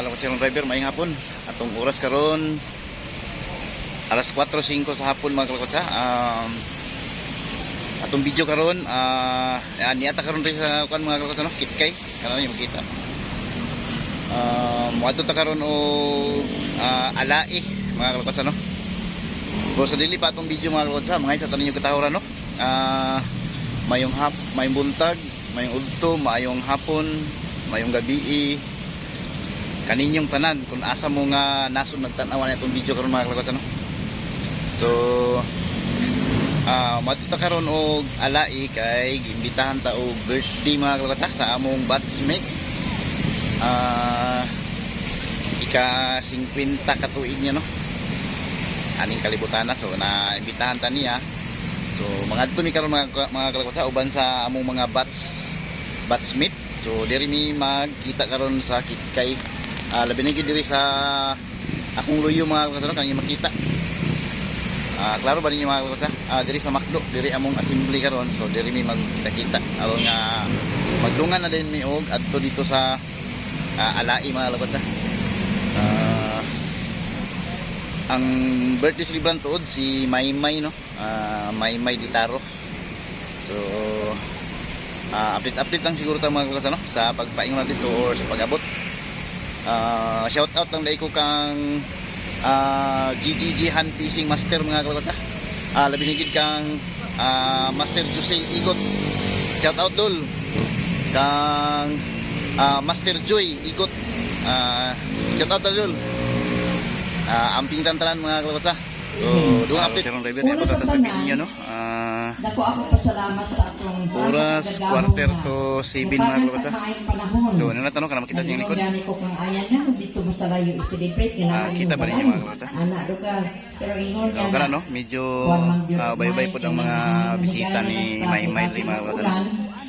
Alam ko siyang driver, maayong hapon. Atong oras karon alas 4:05 sa hapon mga kalakotsa. Atong video karon niata karon rin sa kuan mga kalakotsa no, Kitkay. Kana niyo makita. Moadto ta karon og alai mga kalakotsa no. Pero sa dili pa atong video mga kalakotsa, mga sa tanan niyo katahoran no. Mayong mayong buntag, mayong udto, mayong hapon, mayong gabi. Kaninyong tanan kung asa mo nga nasod nagtanawan na itong video karon mga kalakotsa no. So matuta karon og alai kay giimbitahan ta og birthday mga kalakotsa sa among batchmate. Ika 50 ka tuig niya no. Aning kalibutan na, so naimbitahan ta niya. So mangadto mi karon mga kalakotsa uban sa among mga batchmate. So diri mi magkita karon sa Kitkay. Labi na diri sa akong luyo mga kalakotsa kanang makita. Klaro ba ninyo mga kalakotsa? Diri sa Macdo, diri among assembly karon. So diri mi magkita-kita aron nga magdungan na din mi og adto dito sa alai mga kalakotsa. Ang birthday celebrant tuod si Maymay no. Maymay Ditaro. So update lang siguro ta mga kalakotsa no sa pagpaingon dito or sa pag-abot. Shout out lang dai ko kang GGG hand fishing master mga kalakotsa. Labi na gid kang Master Jose Igot. Shout out dul kang Master Joy Igot. Shout out dul. Amping tantanan mga kalakotsa. So, doon update karong driver ako tatasabihin niyo no. Dako ako pasalamat sa atong oras 4:07 mga kalakotsa. So, ano na tanong kana makita niyo likod. Dani ko kang ayan na dito masalayo i-celebrate ginawa. Kita ba ninyo mga kalakotsa? Anak do ka. Pero ingon niya. Kana no, medyo baybay pud ang mga bisita ni Maymay sa mga kalakotsa.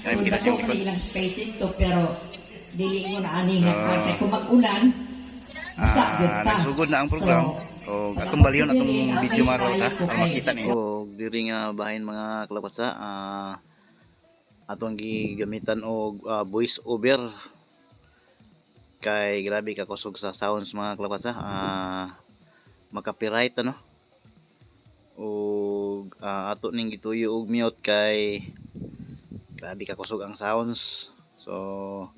Kaya makita niyo likod. Ilang space dito pero dili ko na ani nga kung mag-ulan. Nagsugod na ang program. O atong baliyon atong video mga kalakotsa para makita niyo. O diri nga bahin mga kalakotsa, atong gigamitan og voice over kay grabe ka kusog sa sounds mga kalakotsa. Maka-copyright ano. Og ato ning gituyo og mute kay grabe ka kusog ang sounds. So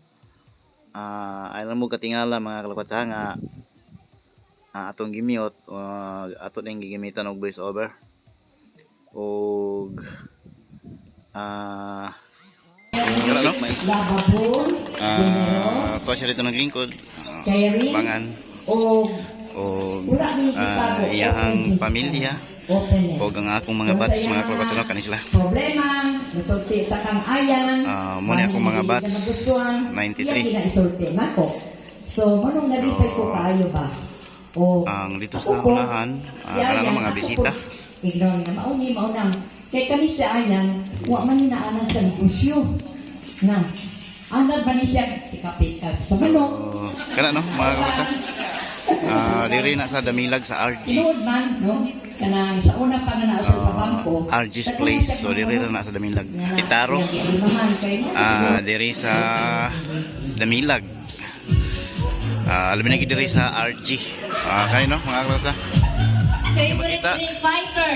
alam mo katingala mga kalakotsa nga atong gimute ato ning gigamitan og voice over og no mais pa siya dito naglingkod bangan og iyang pamilya o ang akong mga bats mga kalakotsa no kanisla problema nasulti sa kang ayan mo ni akong mga bats 93 nako so manong nalipay ko kaayo ba o ang dito sa unahan kanang mga bisita ignon na mauni maunang kay kami sa ayan wa man inaanan sa negosyo na andar ba ni siya pikapikap sa manok kana no mga kalakotsa diri na sa Damilag sa RG tinuod man no kanang sa una pa na nasa sa bangko RG's place. So diri na sa Damilag Ditaro diri sa Damilag alam na diri sa RG kayo no mga kalakotsa favorite drink fighter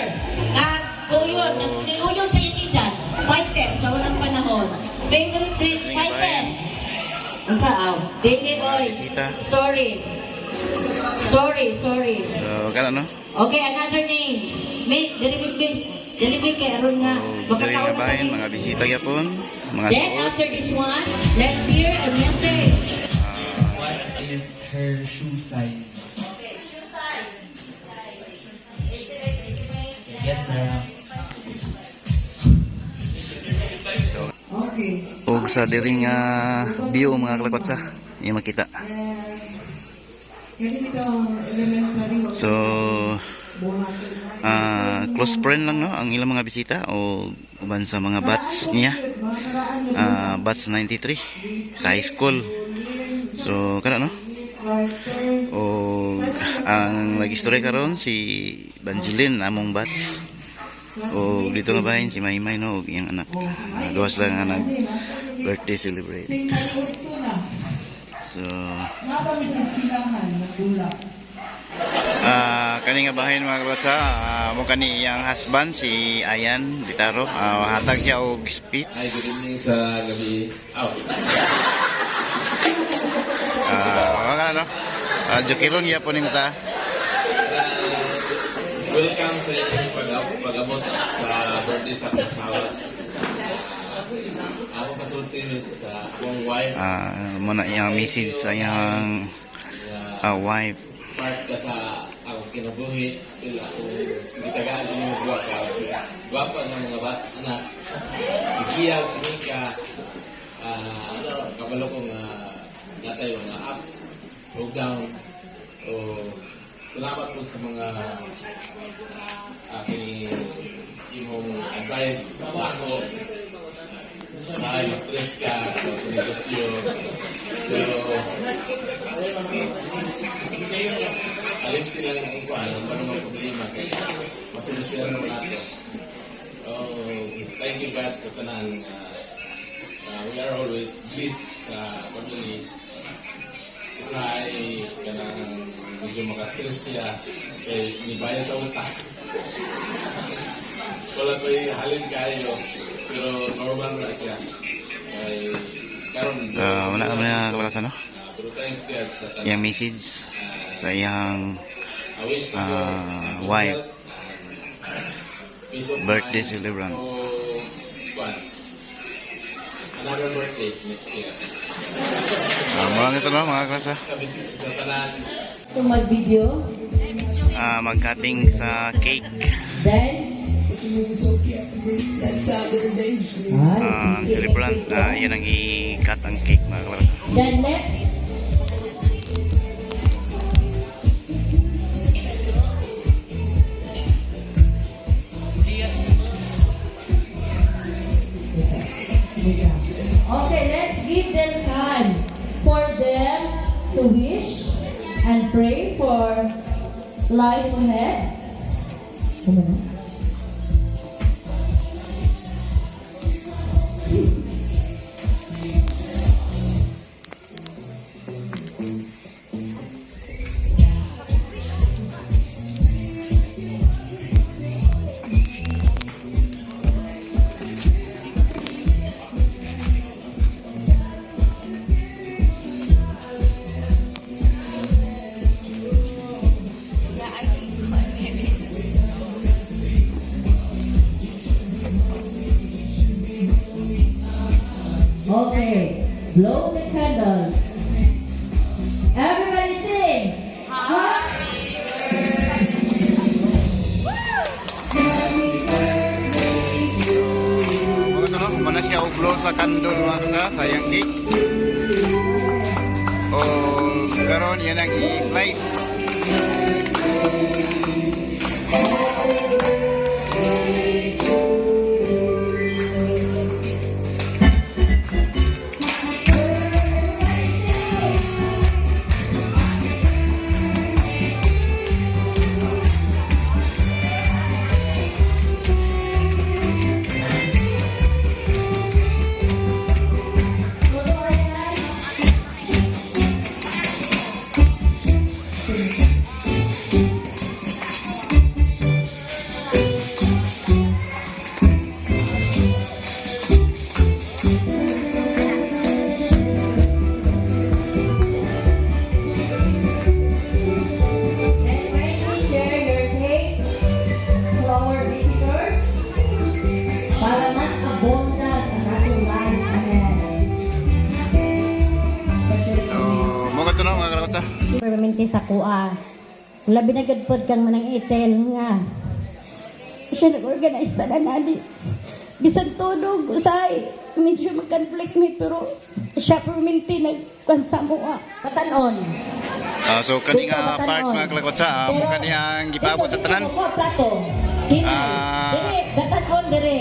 at uyon sa itidan fighter sa unang panahon favorite drink fighter ang saaw daily boy sorry kana no okay another name may delivery kay aron nga makataon na mga bisita gyapon mga then after this one let's hear a message. What is her shoe size? Okay, shoe size. Yes, ma'am. Okay. og sa diri nga view mga kalakotsa iya makita. So close friend lang no ang ilang mga bisita o uban sa mga batch niya batch 93 sa high school. So kana no o ang nag-istorya karon si Banjilin among batch o dito nga bahin si Maymay no og iyang anak. Duwas lang nga nag birthday celebrate. So, Napa mi sa silahan na dula. kani nga bahin mga kalotsa, mo kani iyang husband si Ayan Bitaro, hatag siya og speech. Hi, good evening sa gabi. Mga ano, jokiron niya po ni ta. Welcome sa inyong pag-abot sa birthday sa kasawa. Ako kasulti sa akong wife. Muna iyang message sa iyang wife. Part ka sa akong kinabuhi. Ako gitagaan ko yung guwapa. Guwapa ng mga anak. Si Gia, si Mika. Kabalo kong natay mga apps. Lockdown. Salamat po sa mga aking imong advice sa ako. Sa stress ka sa negosyo. Pero alimti lang ang kuwan, ano mga problema kaya masolusyonan naman natin. Thank you God sa tanan. We are always blessed sa family. Isa ay kanang medyo makastress siya kaya nibaya sa utak. Wala ko'y halin kayo pero normal na siya. Ay karon Wala naman na kalakas ano? pero thanks God sa tanan. Iyang message sa iyang I wish to wife. peace of Birthday mind. celebrant. What? Another birthday next year. Mga ito no, mga kalasa. Sa tanan. Ito mag-video, Mag-cutting sa cake. dance. Celebrant, yan ang i-cut ang cake mga kalasa. Then next, okay, let's give them time for them to wish and pray for life ahead. Okay, blow the candle. Everybody sing. Mga ito no, mana siya uglo sa kandol mga kalasa, sa iyang cake. Karon yan ang i-slice. And kindly share your cake to our visitors para mas abundant ang ating life ahead. Mga ito no, mga kalasa. Permanente sa kuha. Labi na gudpod kang manang itel nga. Siya nag-organize na nani. Bisan todo, usay. Medyo mag-conflict mi, pero siya permanente nagkansa mo ah. Katanon. So kani nga part mga kalakotsa, mo kani ang gipaabot sa tanan. Ito, plato. Hinay. Ah. Dire, katanon dire.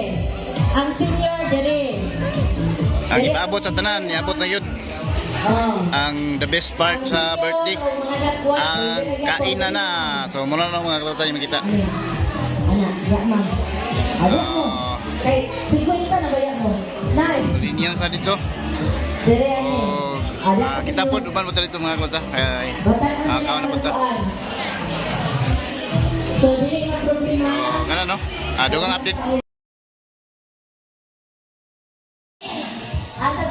Ang senior dire. Ang gipaabot sa tanan, niabot na yun. Oh. Ang the best part sa birthday, ang kainan na. So muna na mga kalakotsa yung makita. Anak, ya ma. Ayaw mo. Kay 50 na ba yan mo? Nay, Linya sa dito. dire ani. kita po duman mo dito mga kalabasa. Kaya kawan na punta. So, dili na problema. So, ganun no. Dugang update.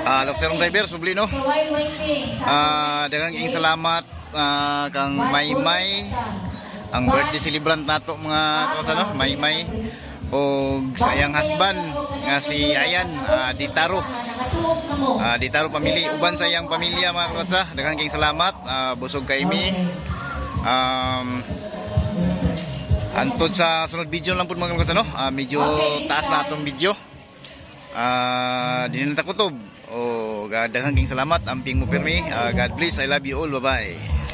Lokserong driver, subli no. Kaway waiting. Daghang ing salamat kang Maymay, ang birthday celebrant nato mga kausa no, Maymay og sa iyang husband nga si Ayan Ditaro. Ditaro family uban sa iyang pamilya mga kausa. Daghang ing salamat, busog kay mi. Antod sa sunod video lang po mga kausa no. Medyo taas na atong video. Di na takutob. Daghang ing salamat amping mo pirmi. God bless, I love you all, bye bye.